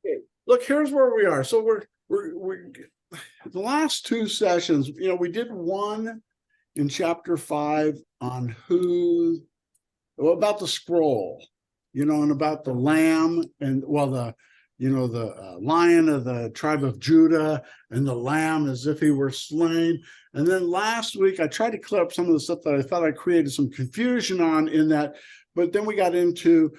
Okay. Look, here's where we are. So we're the last two sessions, we did one in chapter 5 on about the scroll, and about the lamb and the lion of the tribe of Judah and the lamb as if he were slain. And then last week I tried to clear up some of the stuff that I thought I created some confusion on in that, but then we got into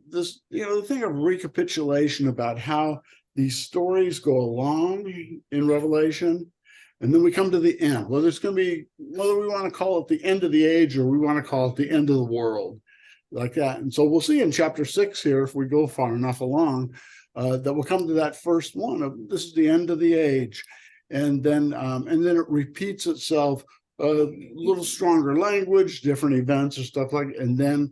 this, the thing of recapitulation about how these stories go along in Revelation. And then we come to the end, whether we want to call it the end of the age or we want to call it the end of the world, like that. And so we'll see in chapter 6 here, if we go far enough along, that we'll come to that first one of this is the end of the age. And then it repeats itself, a little stronger language, different events or stuff like, and then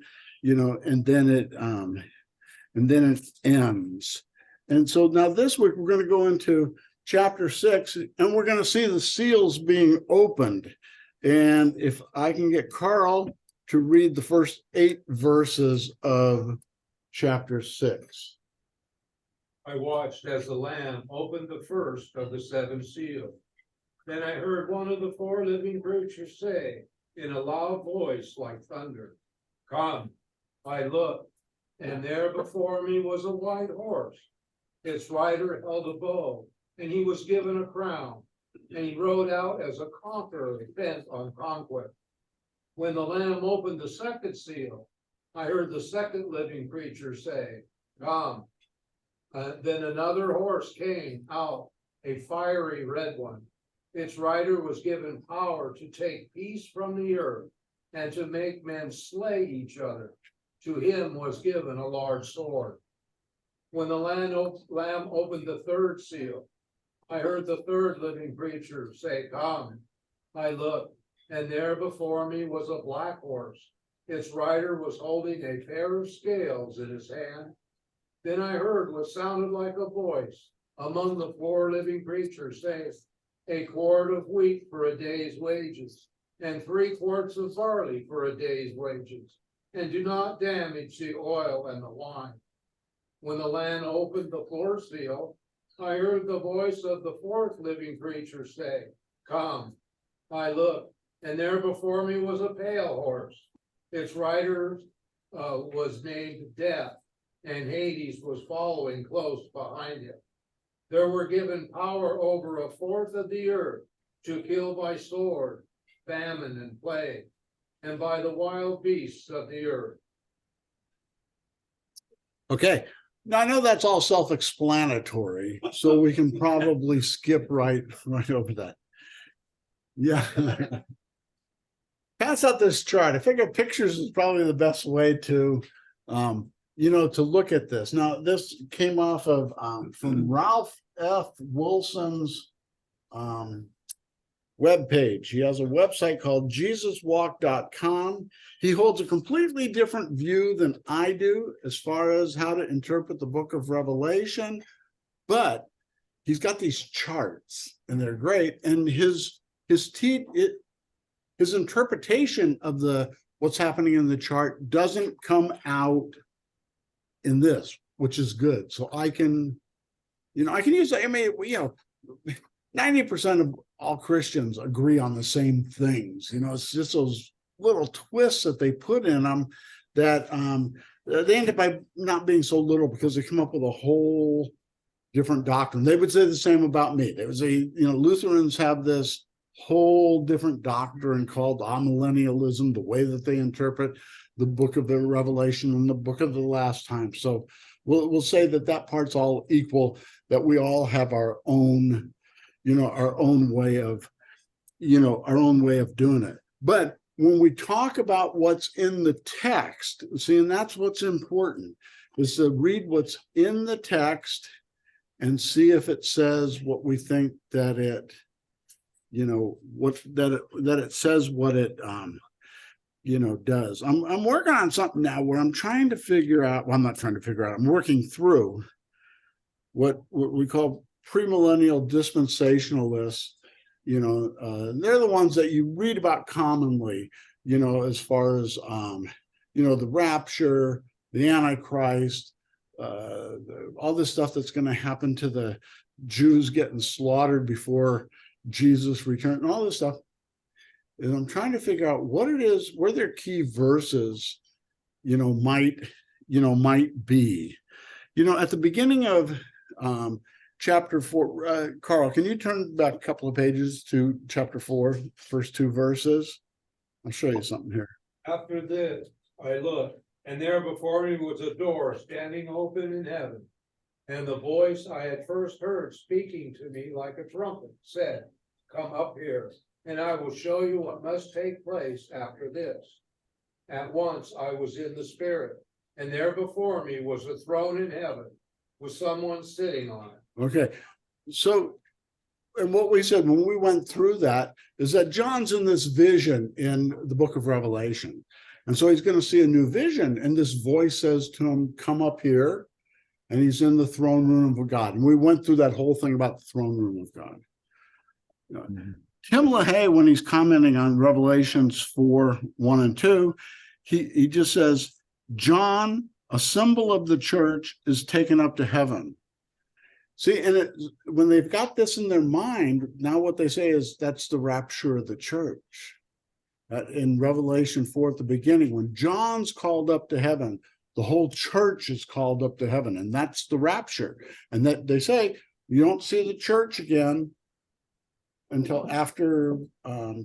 it ends. And so now this week we're going to go into chapter 6, and we're going to see the seals being opened. And if I can get Carl to read the first 8 verses of chapter 6. I watched as the Lamb opened the first of the 7 seals. Then I heard one of the 4 living creatures say in a loud voice like thunder, "Come." I looked, and there before me was a white horse. Its rider held a bow, and he was given a crown, and he rode out as a conqueror bent on conquest. When the Lamb opened the second seal, I heard the second living creature say, "Come." Then another horse came out, a fiery red one. Its rider was given power to take peace from the earth and to make men slay each other. To him was given a large sword. When the Lamb opened the third seal, I heard the third living creature say, "Come." I looked, and there before me was a black horse. Its rider was holding a pair of scales in his hand. Then I heard what sounded like a voice among the 4 living creatures saying, "A quart of wheat for a day's wages, and 3 quarts of barley for a day's wages, and do not damage the oil and the wine." When the Lamb opened the 4th seal, I heard the voice of the 4th living creature say, "Come." I looked, and there before me was a pale horse. Its rider was named Death, and Hades was following close behind him. There were given power over a fourth of the earth to kill by sword, famine, and plague, and by the wild beasts of the earth. Okay. Now I know that's all self-explanatory, so we can probably skip right over that. Yeah. Pass out this chart. I figure pictures is probably the best way to to look at this. Now, this came off of from Ralph F. Wilson's webpage. He has a website called JesusWalk.com. He holds a completely different view than I do as far as how to interpret the book of Revelation, but he's got these charts, and they're great. And his interpretation of what's happening in the chart doesn't come out in this, which is good. So I can use it. I mean, 90% of all Christians agree on the same things. It's just those little twists that they put in them that they end up by not being so little, because they come up with a whole different doctrine. They would say the same about me. They would say, Lutherans have this whole different doctrine called amillennialism, the way that they interpret the book of the Revelation and the book of the last time. So we'll say that part's all equal, that we all have our own way of doing it. But when we talk about what's in the text, see, and that's what's important, is to read what's in the text and see if it says what we think that it, that it says what it does. I'm working on something now where I'm trying to figure out, well, I'm not trying to figure out, I'm working through what we call premillennial dispensationalists. They're the ones that you read about commonly, as far as the rapture, the Antichrist, all this stuff that's going to happen to the Jews getting slaughtered before Jesus returned, and all this stuff. And I'm trying to figure out what it is, where their key verses, might be. At the beginning of chapter 4, Carl, can you turn back a couple of pages to chapter 4, first 2 verses? I'll show you something here. After this, I looked, and there before me was a door standing open in heaven. And the voice I had first heard speaking to me like a trumpet said, "Come up here, and I will show you what must take place after this." At once I was in the Spirit, and there before me was a throne in heaven with someone sitting on it. Okay, so, and what we said when we went through that is that John's in this vision in the book of Revelation. And so he's going to see a new vision, and this voice says to him, "Come up here," and he's in the throne room of God. And we went through that whole thing about the throne room of God. Tim LaHaye, when he's commenting on Revelations 4:1 and 2, he just says, John, a symbol of the church, is taken up to heaven. See, and when they've got this in their mind, now what they say is that's the rapture of the church. In Revelation 4 at the beginning, when John's called up to heaven, the whole church is called up to heaven, and that's the rapture. And that they say you don't see the church again until after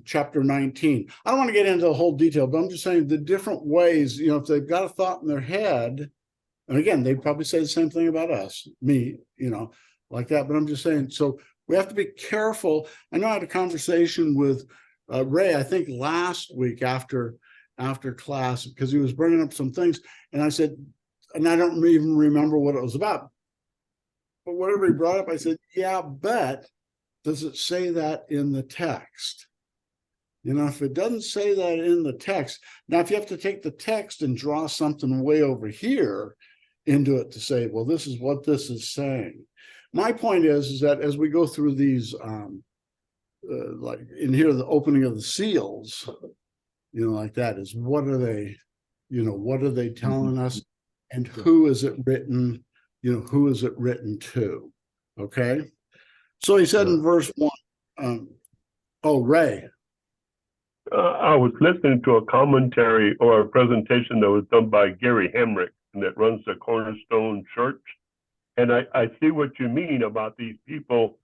chapter 19. I don't want to get into the whole detail, but I'm just saying the different ways, if they've got a thought in their head, and again, they probably say the same thing about us, me, like that, but I'm just saying, so we have to be careful. I know I had a conversation with Ray, I think last week after class, because he was bringing up some things, and I said, and I don't even remember what it was about, but whatever he brought up, I said, yeah, but does it say that in the text? If it doesn't say that in the text, now if you have to take the text and draw something way over here into it to say, well, this is what this is saying. My point is that as we go through these, like in here, the opening of the seals, like that is, what are they telling us, and who is it written, who is it written to? Okay. So he said in verse 1, Ray. I was listening to a commentary or a presentation that was done by Gary Hamrick, and that runs the Cornerstone Church. And I see what you mean about these people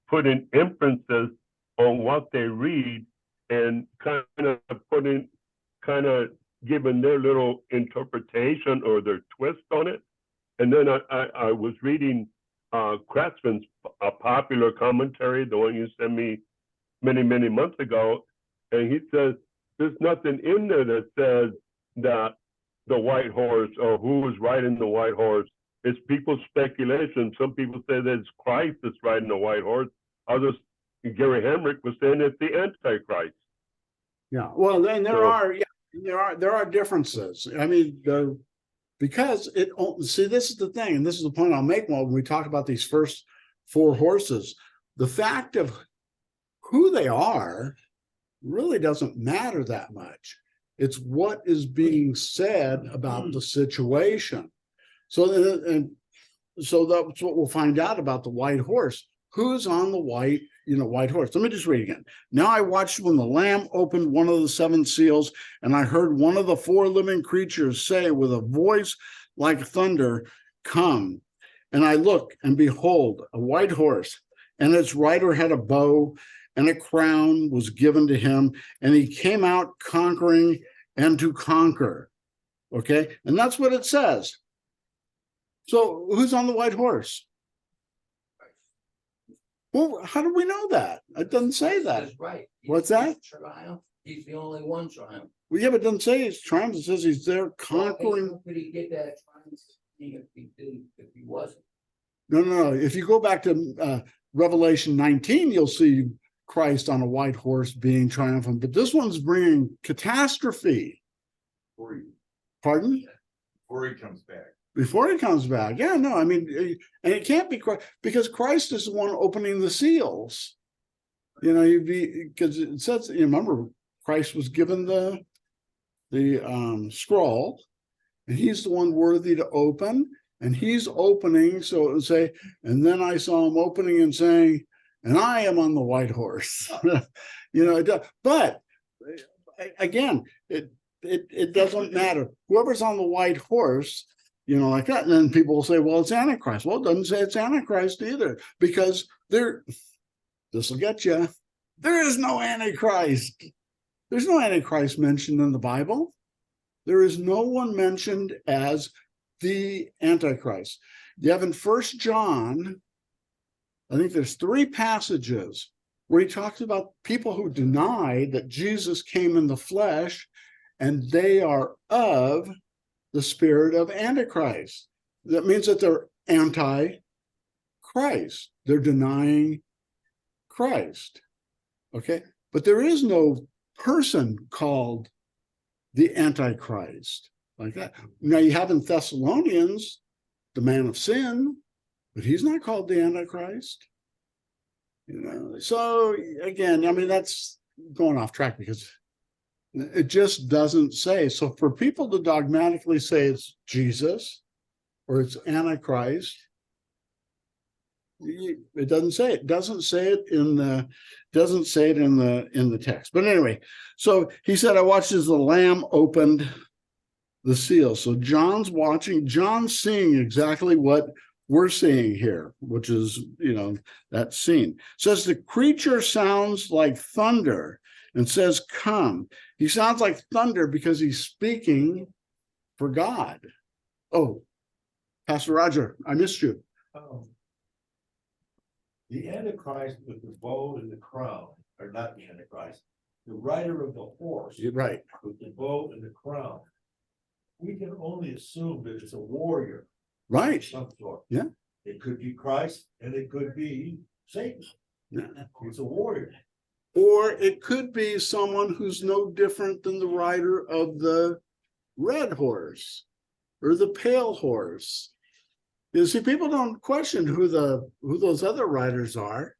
putting inferences on what they read and kind of giving their little interpretation or their twist on it. And then I was reading Craftsman's a popular commentary, the one you sent me many, many months ago, and he says there's nothing in there that says that the white horse or who is riding the white horse. It's people's speculation. Some people say that it's Christ that's riding the white horse. Others, Gary Hamrick was saying it's the Antichrist. Yeah, well, then there are differences. I mean, because see, this is the thing, and this is the point I'll make when we talk about these first 4 horses. The fact of who they are really doesn't matter that much. It's what is being said about the situation. So that's what we'll find out about the white horse. Who's on the white horse? Let me just read again. Now I watched when the Lamb opened one of the 7 seals, and I heard one of the 4 living creatures say with a voice like thunder, "Come." And I looked, and behold, a white horse, and its rider had a bow, and a crown was given to him, and he came out conquering and to conquer. Okay, and that's what it says. So who's on the white horse? Well, how do we know that? It doesn't say that. That's right. What's that? Triumph. He's the only one triumph. Well, yeah, but it doesn't say he's triumph. It says he's there conquering. How could he get that triumph if he wasn't? No. If you go back to Revelation 19, you'll see Christ on a white horse being triumphant. But this one's bringing catastrophe. Pardon? Before he comes back. Before he comes back. Yeah, no, I mean, and it can't be Christ, because Christ is the one opening the seals. Because it says, remember, Christ was given the scroll, and he's the one worthy to open And he's opening, so it would say, and then I saw him opening and saying, and I am on the white horse. But again, it doesn't matter. Whoever's on the white horse, like that. And then people will say, well, it's Antichrist. Well, it doesn't say it's Antichrist either, because this will get you. There is no Antichrist. There's no Antichrist mentioned in the Bible. There is no one mentioned as the Antichrist. You have in 1 John, I think there's 3 passages where he talks about people who deny that Jesus came in the flesh, and they are of the spirit of Antichrist. That means that they're anti-Christ. They're denying Christ. Okay? But there is no person called the Antichrist like that. Now you have in Thessalonians the man of sin, but he's not called the Antichrist. So again, I mean, that's going off track because it just doesn't say. So for people to dogmatically say it's Jesus or it's Antichrist, it doesn't say it. Doesn't say it in the text. But anyway, so he said, I watched as the Lamb opened the seal. So John's seeing exactly what we're seeing here, which is, that scene. It says the creature sounds like thunder and says, come. He sounds like thunder because he's speaking for God. Oh, Pastor Roger, I missed you. The Antichrist with the bow and the crown, or not the Antichrist, the rider of the horse. You're right. With the bow and the crown. We can only assume that it's a warrior. Right. Of some sort. Yeah. It could be Christ and it could be Satan. Yeah. It's a warrior. Or it could be someone who's no different than the rider of the red horse or the pale horse. You see, people don't question who those other riders are.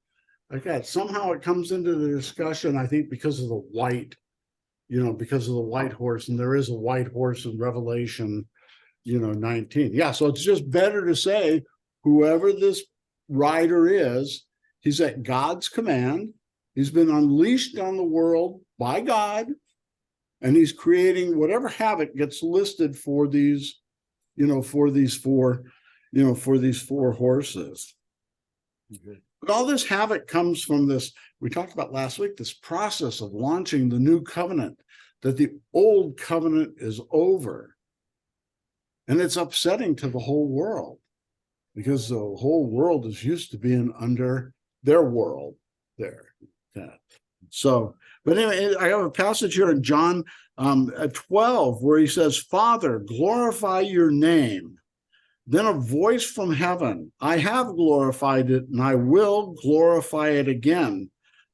Like that. Somehow it comes into the discussion, I think, because of the white, because of the white horse, and there is a white horse in Revelation, 19. Yeah, so it's just better to say whoever this rider is, he's at God's command. He's been unleashed on the world by God, and he's creating whatever havoc gets listed for these, for these four horses. Mm-hmm. But all this havoc comes from this, we talked about last week, this process of launching the new covenant, that the old covenant is over. And it's upsetting to the whole world because the whole world is used to being under their world there. Yeah. So, but anyway, I have a passage here in John 12 where he says, Father, glorify your name. Then a voice from heaven, I have glorified it and I will glorify it again.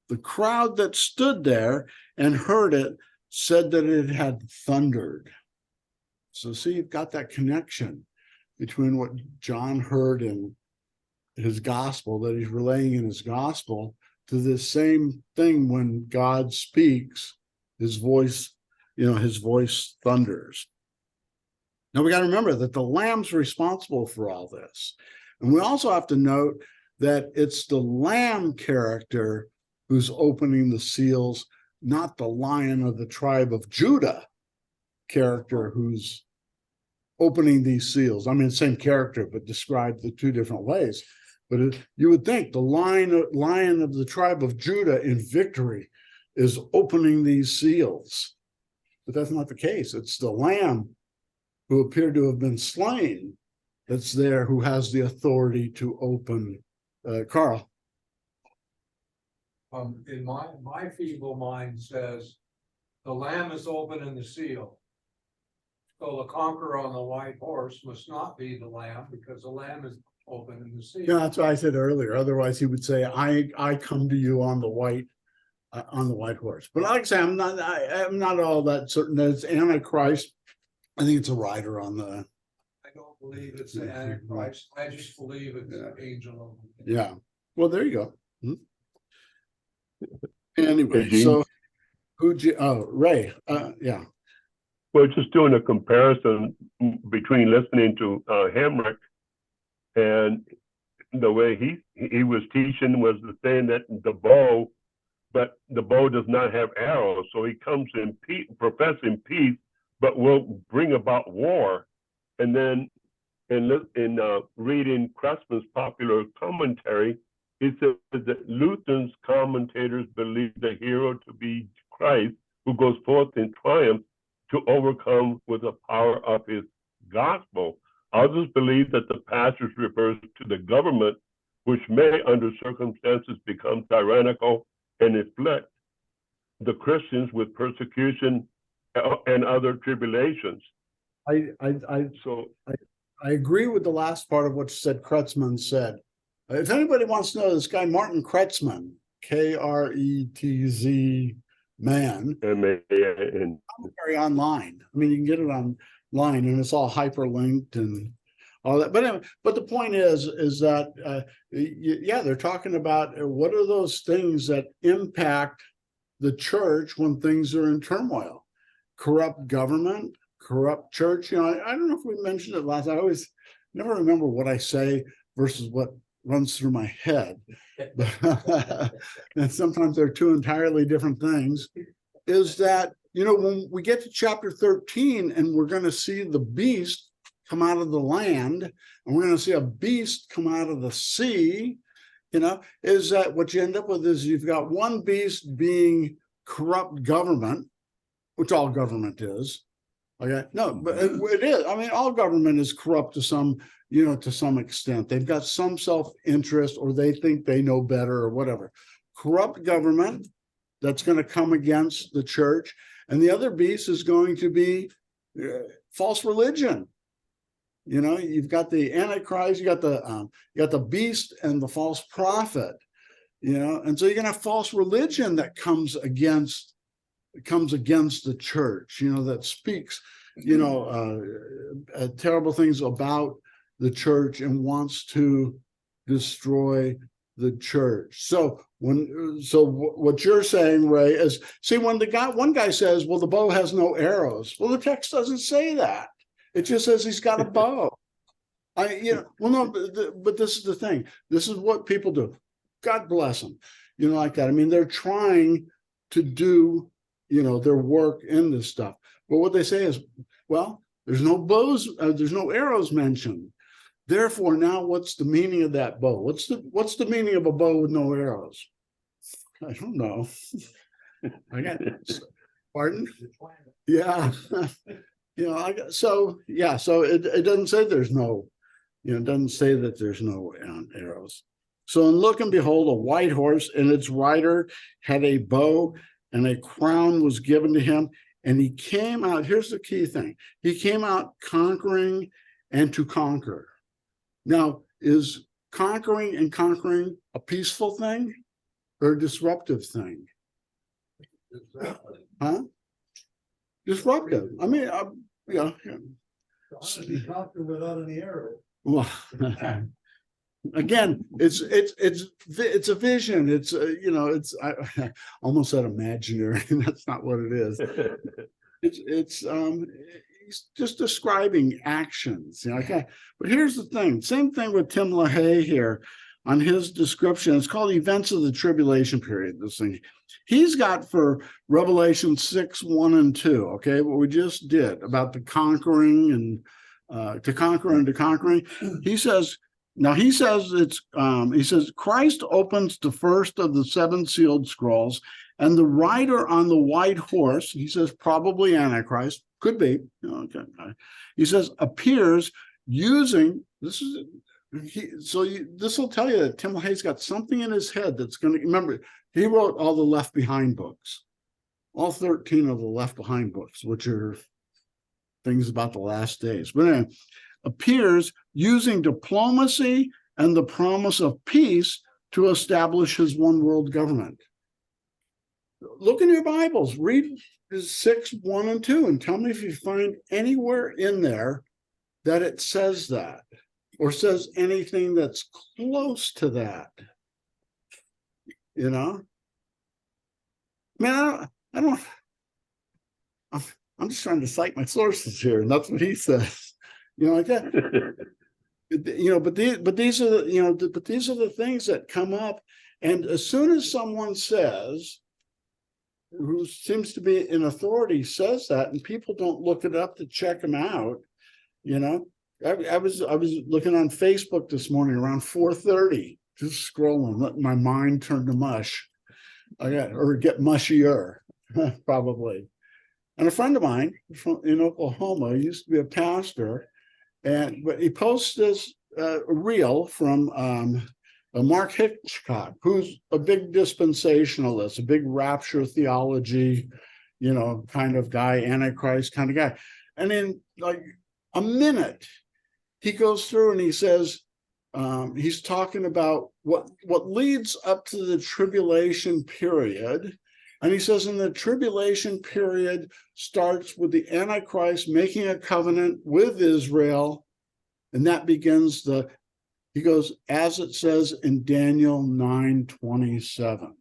The crowd that stood there and heard it said that it had thundered. So see, you've got that connection between what John heard in his gospel, that he's relaying in his gospel, to this same thing when God speaks, his voice thunders. Now we got to remember that the Lamb's responsible for all this. And we also have to note that it's the Lamb character who's opening the seals, not the Lion of the tribe of Judah character who's opening these seals. I mean, same character, but described the two different ways. But you would think the Lion of the tribe of Judah in victory is opening these seals. But that's not the case. It's the Lamb who appeared to have been slain that's there, who has the authority to open. Carl. In my feeble mind says, the Lamb is opening the seal. So the conqueror on the white horse must not be the Lamb, because the Lamb is opening the seal. Yeah, that's what I said earlier. Otherwise, he would say, "I come to you on the white horse." But like I say, I'm not all that certain that it's Antichrist. I think it's a rider on the. I don't believe it's the Antichrist. I just believe it's an angel. Yeah. Well, there you go. Anyway, Hey, so Ray, yeah. Well, just doing a comparison between listening to Hamrick And the way he was teaching was the thing that the bow, but the bow does not have arrows. So he comes in professing peace, but will bring about war. And then in reading Cressman's popular commentary, he says that Luther's commentators believe the hero to be Christ, who goes forth in triumph to overcome with the power of his gospel. Others believe that the passage refers to the government, which may, under circumstances, become tyrannical and inflict the Christians with persecution and other tribulations. So I agree with the last part of what said Kretzmann said. If anybody wants to know this guy, Martin Kretzmann, Kretz man, commentary online. I mean, you can get it online and it's all hyperlinked and all that. But anyway, but the point is that, yeah, they're talking about what are those things that impact the church when things are in turmoil? Corrupt government, corrupt church. You know, I don't know if we mentioned it last. I always never remember what I say versus what runs through my head. And sometimes they're two entirely different things. Is that, you know, when we get to chapter 13 and we're going to see the beast come out of the land and we're going to see a beast come out of the sea, you know, is that what you end up with is you've got one beast being corrupt government, which all government is. Okay, no, but it is. I mean, all government is corrupt to some, you know, to some extent. They've got some self-interest or they think they know better or whatever. Corrupt government that's going to come against the church. And the other beast is going to be false religion. You know, you've got the Antichrist, you got the beast and the false prophet, you know, and so you're going to have false religion that comes against the church, you know, that speaks, you know, terrible things about the church and wants to destroy the church. So what you're saying, Ray, is see when one guy says, well, the bow has no arrows. Well, the text doesn't say that. It just says he's got a bow. But this is the thing. This is what people do. God bless them. You know, like that. I mean, they're trying to do, you know, their work in this stuff. But what they say is, well, there's no bows, there's no arrows mentioned. Therefore, now what's the meaning of that bow? What's the meaning of a bow with no arrows? I don't know. Pardon? Yeah. You know, so it doesn't say there's no, you know, it doesn't say that there's no arrows. So, and look and behold, a white horse, and its rider had a bow, and a crown was given to him. And he came out, here's the key thing. He came out conquering and to conquer. Now, is conquering and conquering a peaceful thing or a disruptive thing? Huh? Disruptive. I mean, yeah. Conquer without any arrow. Well, again, it's a vision. It's you know, it's I almost said imaginary. That's not what it is. It's he's just describing actions. You know, okay. But here's the thing. Same thing with Tim LaHaye here on his description. It's called Events of the Tribulation Period. This thing he's got for Revelation 6:1-2. Okay, what we just did about the conquering and to conquer and to conquering. He says. Now he says he says Christ opens the first of the 7 sealed scrolls, and the rider on the white horse, he says probably Antichrist, could be, okay. He says appears using this will tell you that Tim LaHaye's got something in his head that's going to remember. He wrote all the Left Behind books, all 13 of the Left Behind books, which are things about the last days. But anyway, appears using diplomacy and the promise of peace to establish his one world government. Look in your Bibles, read 6:1-2, and tell me if you find anywhere in there that it says that or says anything that's close to that. You know, I mean, I don't. I'm just trying to cite my sources here, and that's what he says. You know, like that. but these are the, but these are the things that come up. And as soon as someone says, who seems to be in authority says that, and people don't look it up to check them out, I was looking on Facebook this morning around 4:30, just scrolling, letting my mind turn to mush. Or get mushier, probably. And a friend of mine in Oklahoma used to be a pastor, but he posts this reel from Mark Hitchcock, who's a big dispensationalist, a big rapture theology, kind of guy, Antichrist kind of guy. And in like a minute, he goes through and he says, he's talking about what leads up to the tribulation period. And he says, in the tribulation period starts with the Antichrist making a covenant with Israel. And that begins he goes, as it says in Daniel 9:27.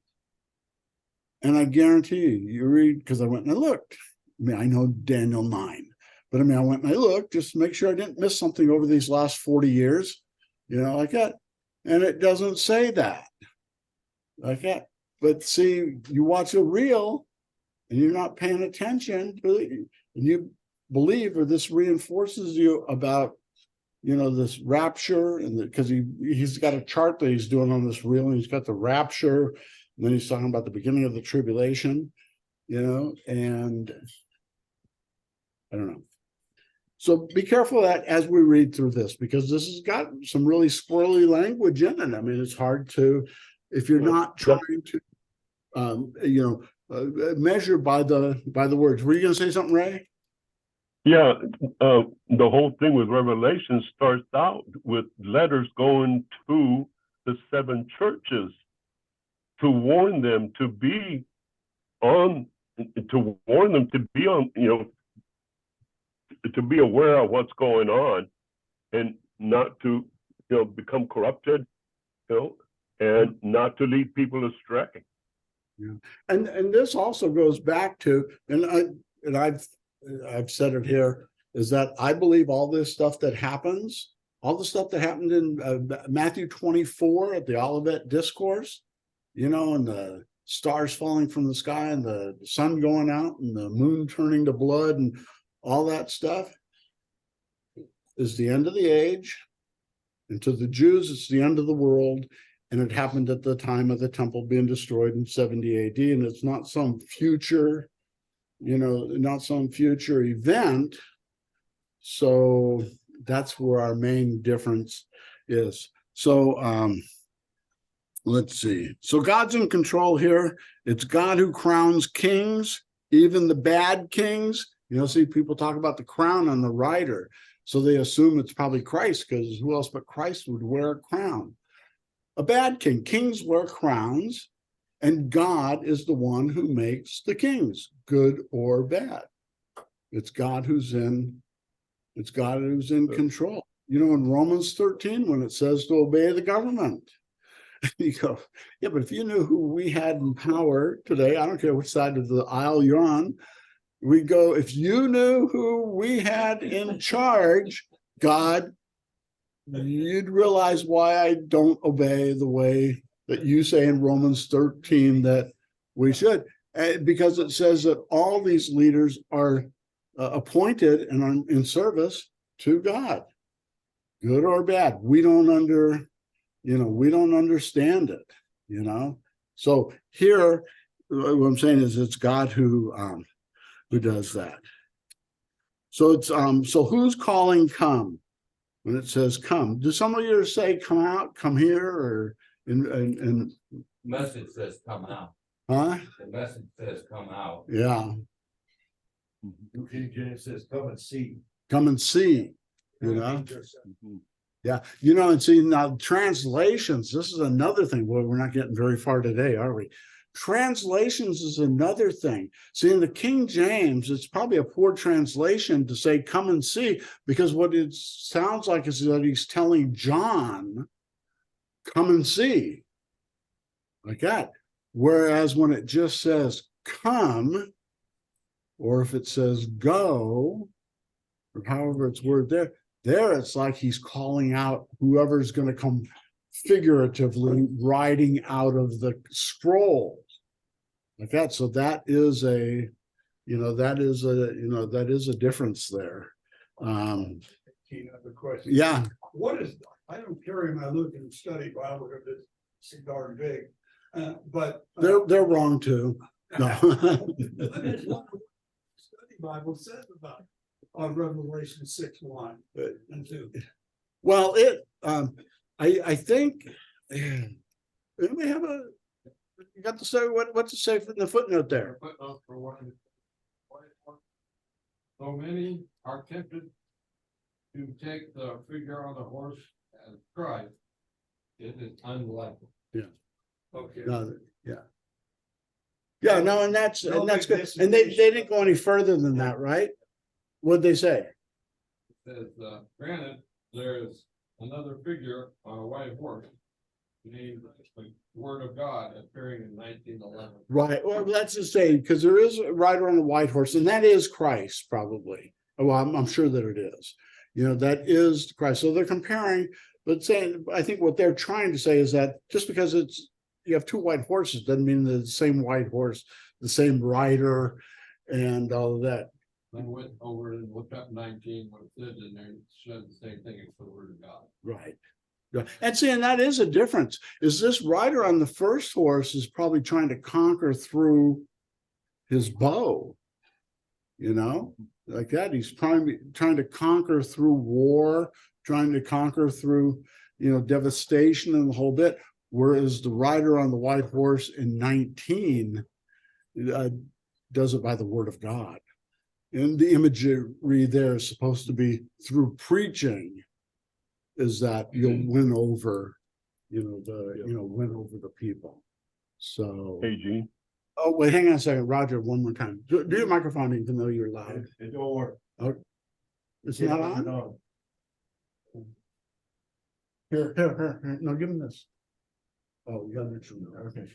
And I guarantee you read, because I went and I looked. I mean, I know Daniel 9, but I went and I looked just to make sure I didn't miss something over these last 40 years, like that. And it doesn't say that. Like that. But see, you watch a reel and you're not paying attention, and you believe, or this reinforces you about this rapture, and because he's got a chart that he's doing on this reel, and he's got the rapture, and then he's talking about the beginning of the tribulation, and I don't know. So be careful of that as we read through this, because this has got some really squirrely language in it. I mean, it's hard to, if you're not trying to, measure by the words. Were you going to say something, Ray? Yeah, the whole thing with Revelation starts out with letters going to the 7 churches to warn them to be on, to be aware of what's going on, and not to, become corrupted, and not to lead people astray. Yeah, and this also goes back to, and I've said it here, is that I believe all this stuff that happens, all the stuff that happened in Matthew 24 at the Olivet Discourse, and the stars falling from the sky and the sun going out and the moon turning to blood and all that stuff, is the end of the age. And to the Jews, it's the end of the world. And it happened at the time of the temple being destroyed in 70 AD. And it's not some future, not some future event. So that's where our main difference is. So let's see. So God's in control here. It's God who crowns kings, even the bad kings. See, people talk about the crown on the rider. So they assume it's probably Christ, because who else but Christ would wear a crown? A bad king. Kings wear crowns, and God is the one who makes the kings, good or bad. It's God who's in control. In Romans 13, when it says to obey the government, you go, yeah, but if you knew who we had in power today, I don't care which side of the aisle you're on, we go, if you knew who we had in charge, God, you'd realize why I don't obey the way that you say in Romans 13 that we should. Because it says that all these leaders are appointed and are in service to God, good or bad. We don't understand it, So here, what I'm saying is it's God who does that. So it's so who's calling come when it says come? Do some of you say come out, come here, or in Message says come out. huh? The message says come out. Yeah. New King James says come and see. Come and see, Yeah, and see now translations, this is another thing. Well, we're not getting very far today, are we? Translations is another thing. See, in the King James, it's probably a poor translation to say come and see, because what it sounds like is that he's telling John, come and see, like that. Whereas when it just says come, or if it says go, or however it's worded there, There, it's like he's calling out whoever's going to come figuratively riding out of the scroll. Like that. So that is a, that is a difference there. Another question. Yeah. What is, I don't carry my look and study Bible because it's so darn big, but. They're wrong too. No. Study Bible says about on Revelation 6:1 and 2. Well, I think we have you got to say what to say in the footnote there. Footnote for one. So many are tempted to take the figure on the horse as Christ. It is unlikely. Okay. No, yeah. Yeah, no, and that's No good. big And they didn't go any further than that, right? What'd they say? Says, granted, there's another figure on a white horse named the Word of God appearing in 1911. Right. Well, let's just say, because there is a rider on a white horse, and that is Christ, probably. Well, I'm sure that it is. That is Christ. So they're comparing, but saying, I think what they're trying to say is that just because you have two white horses doesn't mean the same white horse, the same rider, and all of that. I went over and looked up 19, what it says in there, it says the same thing as the Word of God. Right. Yeah. And seeing that is a difference. Is this rider on the first horse is probably trying to conquer through his bow, like that. He's trying to conquer through war, trying to conquer through, devastation and the whole bit. Whereas the rider on the white horse in 19 does it by the word of God. And the imagery there is supposed to be through preaching, is that you'll win over, win over the people. So, Hey, Gene. oh, wait, hang on a second, Roger, one more time. Do your microphone even though you're loud. It don't work. It's not on? Here. No, give him this. Oh, you gotta mention that. Okay.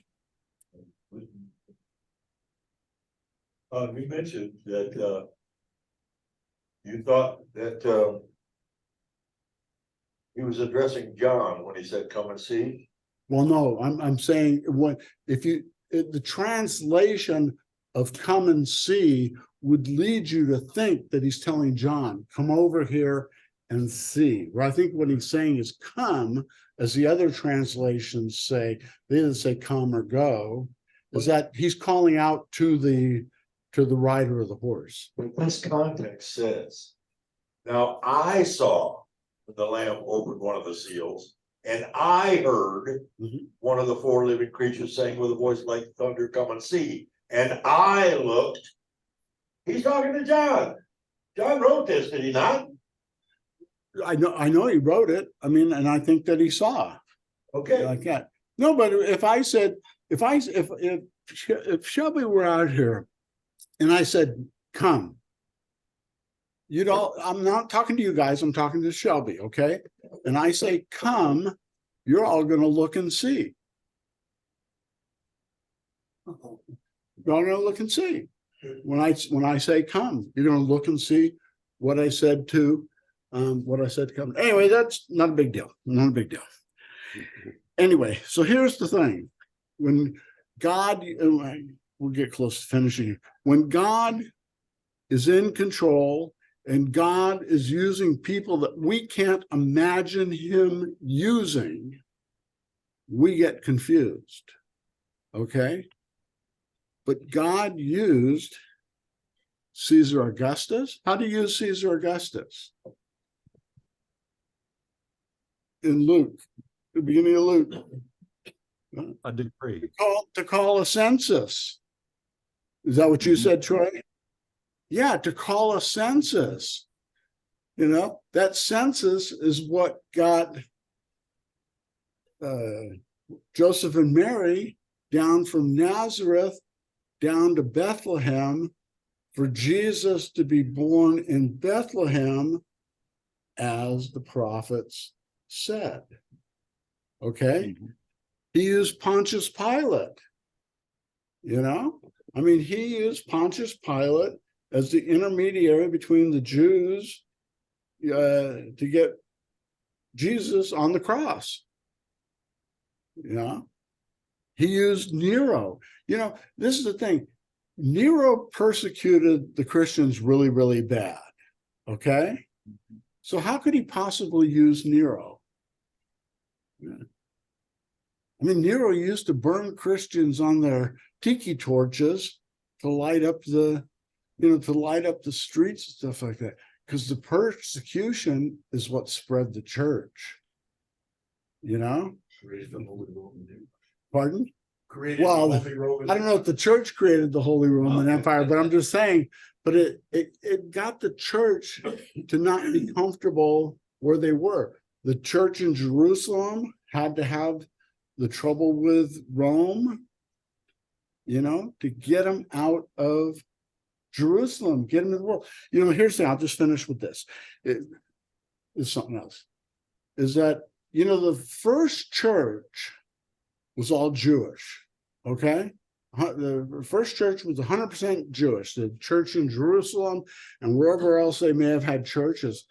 We mentioned that, you thought that, he was addressing John when he said, come and see. Well, no, I'm saying the translation of come and see would lead you to think that he's telling John, come over here and see. Where I think what he's saying is come, as the other translations say, they either say come or go, is that he's calling out to the rider of the horse. This context says, now I saw the Lamb opened one of the seals, and I heard one of the four living creatures saying with a voice like thunder, come and see. And I looked, he's talking to John. John wrote this, did he not? I know he wrote it. I mean, and I think that he saw Okay. like that. No, but if Shelby were out here and I said, come, I'm not talking to you guys, I'm talking to Shelby, okay? And I say, come, you're all gonna look and see. You're all gonna look and see. When I say come, you're gonna look and see what I said to come. Anyway, that's not a big deal. Not a big deal. Anyway, so here's the thing. When God, we'll get close to finishing. When God is in control and God is using people that we can't imagine him using, we get confused. Okay? But God used Caesar Augustus. How do you use Caesar Augustus? In Luke, the beginning of Luke. A decree. To call a census. Is that what you said, Troy? Yeah, to call a census. That census is what got Joseph and Mary down from Nazareth down to Bethlehem, for Jesus to be born in Bethlehem, as the prophets said. Okay? He used Pontius Pilate. He used Pontius Pilate as the intermediary between the Jews to get Jesus on the cross. He used Nero. This is the thing. Nero persecuted the Christians really, really bad. Okay. So how could he possibly use Nero? I mean, Nero used to burn Christians on their tiki torches to light up the streets and stuff like that. Because the persecution is what spread the church. Created the Holy Roman Empire. Pardon? Created Well, the Holy Roman I don't know if the church created the Holy Roman Empire, but I'm just saying, but it got the church to not be comfortable where they were. The church in Jerusalem had to have the trouble with Rome, to get them out of Jerusalem, get them in the world. Here's the thing, I'll just finish with this. It's something else. Is that, the first church was all Jewish, okay? The first church was 100% Jewish, the church in Jerusalem and wherever else they may have had churches.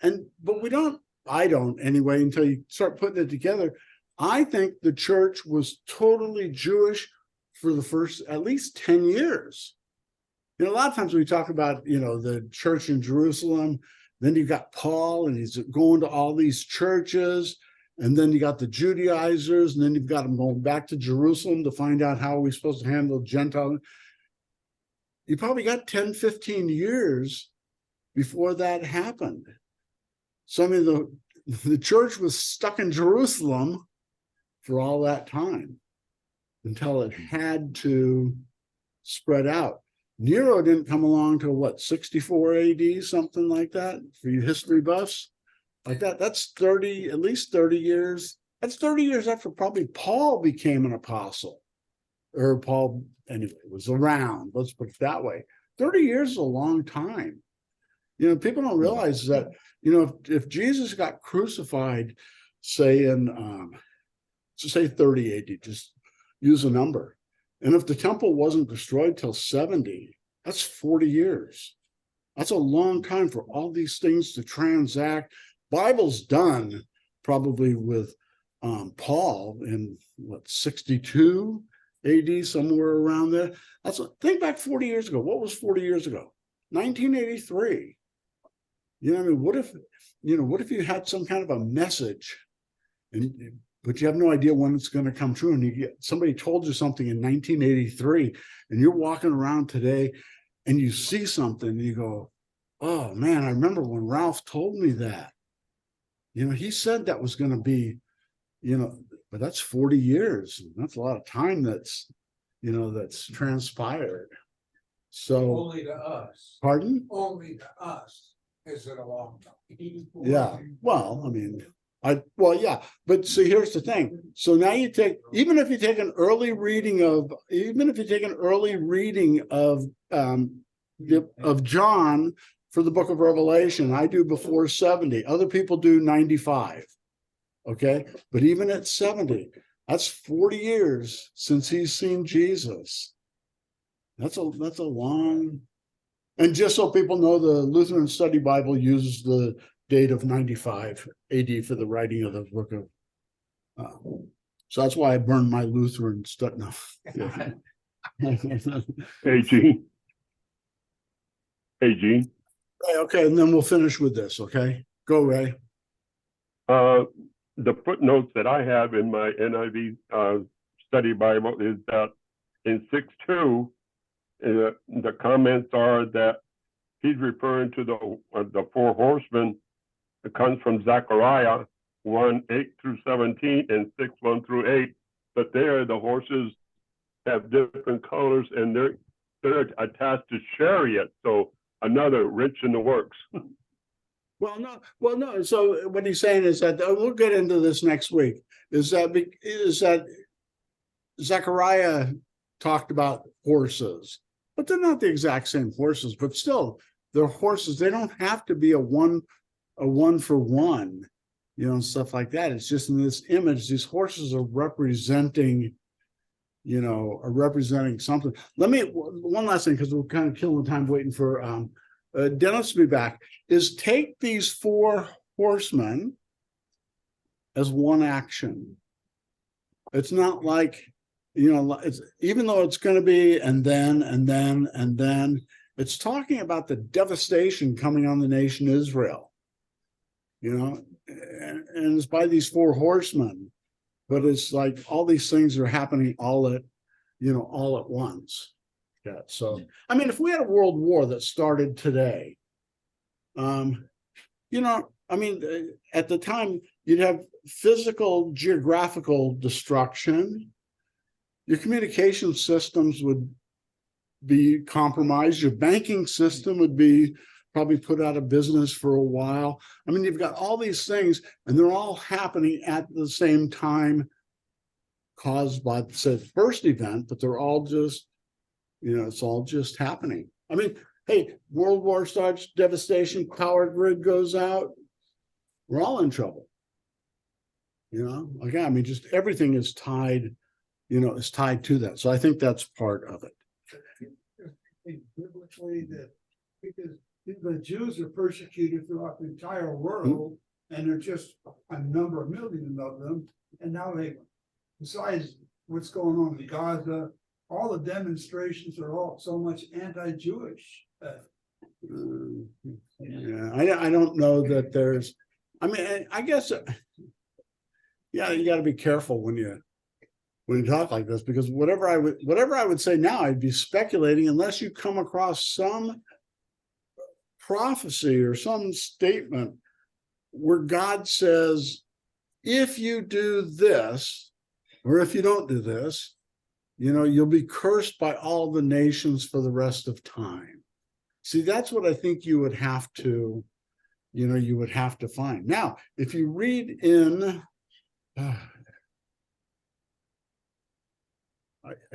But I don't anyway, until you start putting it together. I think the church was totally Jewish for the first at least 10 years. A lot of times we talk about, the church in Jerusalem, then you've got Paul and he's going to all these churches, and then you got the Judaizers, and then you've got them going back to Jerusalem to find out how we're supposed to handle Gentile. You probably got 10, 15 years before that happened. So, I mean, the church was stuck in Jerusalem for all that time until it had to spread out. Nero didn't come along till 64 AD, something like that, for you history buffs. Like that, that's at least 30 years. That's 30 years after probably Paul became an apostle. Or Paul, anyway, was around. Let's put it that way. 30 years is a long time. People don't realize that, if Jesus got crucified, say in, say 30 AD, just use a number. And if the temple wasn't destroyed till 70, that's 40 years. That's a long time for all these things to transact. Bible's done probably with Paul in 62 AD, somewhere around there. Think back 40 years ago. What was 40 years ago? 1983. What if you had some kind of a message, but you have no idea when it's going to come true, and somebody told you something in 1983, and you're walking around today and you see something and you go, oh man, I remember when Ralph told me that. He said that was going to be, but that's 40 years. That's a lot of time that's transpired. So Only to us. Pardon? Only to us is it a long time. Yeah. Well, I mean, yeah, but see, here's the thing. So now even if you take an early reading of John for the book of Revelation, I do before 70. Other people do 95. Okay. But even at 70, that's 40 years since he's seen Jesus. That's a long, and just so people know, the Lutheran Study Bible uses the date of 95 AD for the writing of the book of. So that's why I burned my Lutheran stuff. No. Yeah. Hey, Gene. Okay, and then we'll finish with this. Okay, go, Ray. The footnotes that I have in my NIV study Bible is that in 6:2, the comments are that he's referring to the four horsemen. It comes from Zechariah 1:8-17 and 6:1-8. But there, the horses have different colors and they're attached to chariots. So another wrench in the works. Well, no. So what he's saying is that we'll get into this next week. Is that Zechariah talked about horses, but they're not the exact same horses. But still, they're horses. They don't have to be a one for one, and stuff like that. It's just in this image, these horses are representing something. Let me one last thing, because we're kind of killing time waiting for Dennis will be back, is take these 4 horsemen as one action. It's not like, it's even though it's going to be and then, it's talking about the devastation coming on the nation Israel. And it's by these 4 horsemen, but it's like all these things are happening all at once. Yeah. So, I mean, if we had a world war that started today, at the time you'd have physical, geographical destruction. Your communication systems would be compromised. Your banking system would be probably put out of business for a while. I mean, you've got all these things, and they're all happening at the same time, caused by the first event, but they're all just, it's all just happening. I mean, hey, World War starts, devastation, power grid goes out. We're all in trouble. Again, I mean, just everything is tied, is tied to that. So I think that's part of it. Biblically, that because the Jews are persecuted throughout the entire world, and there're just a number of millions of them, and now besides what's going on in Gaza, all the demonstrations are all so much anti-Jewish. Yeah, I don't know that there's. I mean, I guess, yeah, you got to be careful when you talk like this, because whatever I would say now, I'd be speculating unless you come across some prophecy or some statement where God says, if you do this, or if you don't do this, you'll be cursed by all the nations for the rest of time. See, that's what I think you would have to, find. Now, if you read in, I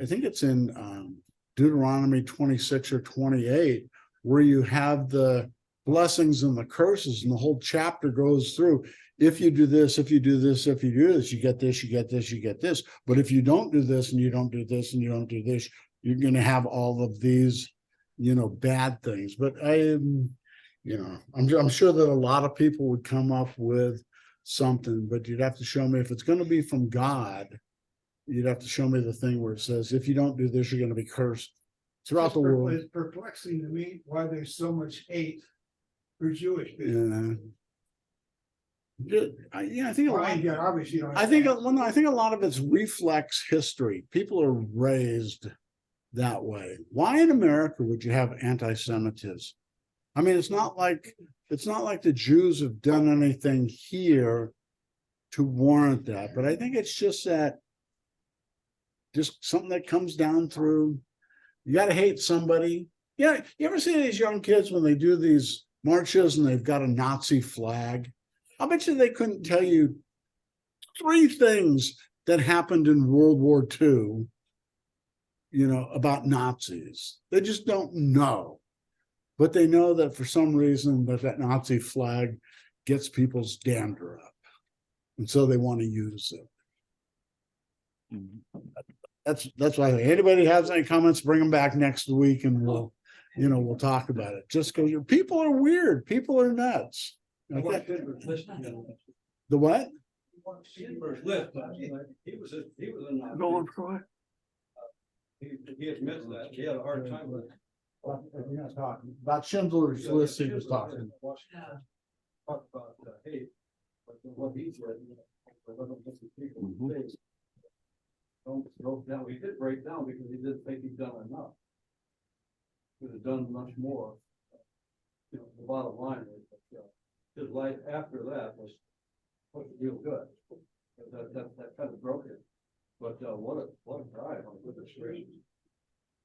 think it's in Deuteronomy 26 or 28, where you have the blessings and the curses, and the whole chapter goes through. If you do this, if you do this, if you do this, you get this, you get this, you get this. But if you don't do this, and you don't do this, and you don't do this, you're going to have all of these, bad things. But I'm sure that a lot of people would come up with something, but you'd have to show me, if it's going to be from God, you'd have to show me the thing where it says, if you don't do this, you're going to be cursed throughout the world. It's perplexing to me why there's so much hate for Jewish people. I think a lot. Obviously, I think a lot of it's reflex history. People are raised that way. Why in America would you have anti-Semitism? I mean, it's not like the Jews have done anything here to warrant that. But I think it's just something that comes down through. You got to hate somebody. Yeah, you ever see these young kids when they do these marches and they've got a Nazi flag? I bet you they couldn't tell you 3 things that happened in World War II, about Nazis. They just don't know. But they know that for some reason that Nazi flag gets people's dander up. And so they want to use it. That's why anybody has any comments, bring them back next week and we'll talk about it. Just because people are weird. People are nuts. Okay. The what? He was Going for it. He admits that. He had a hard time with it. You're not talking about Schindler's List. He was talking. Talk about hate, but what he said, broke down. He did break down because he didn't think he'd done enough. He could have done much more. The bottom line is that his life after that was real good. That kind of broke it. But what a drive on goodness gracious.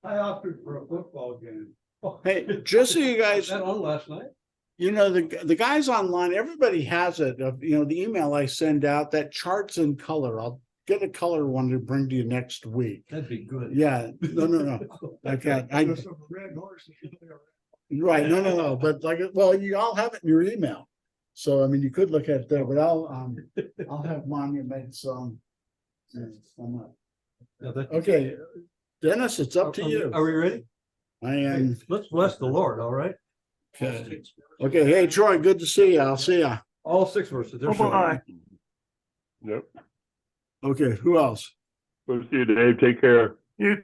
I opted for a football game. Hey, just so you guys, Was that on last night? the guys online, everybody has it. The email I send out, that charts in color. I'll get a color one to bring to you next week. That'd be good. Yeah, no. I can't. Right, no. But you all have it in your email. So I mean, you could look at it there, but I'll have Monia make some. Okay, Dennis, it's up to you. Are we ready? I am. Let's bless the Lord, all right? Okay. Okay, hey Troy, good to see you. I'll see ya. All 6 verses. They're short. Bye-bye. Yep. Okay, who else? We'll see you, Dave. Take care. You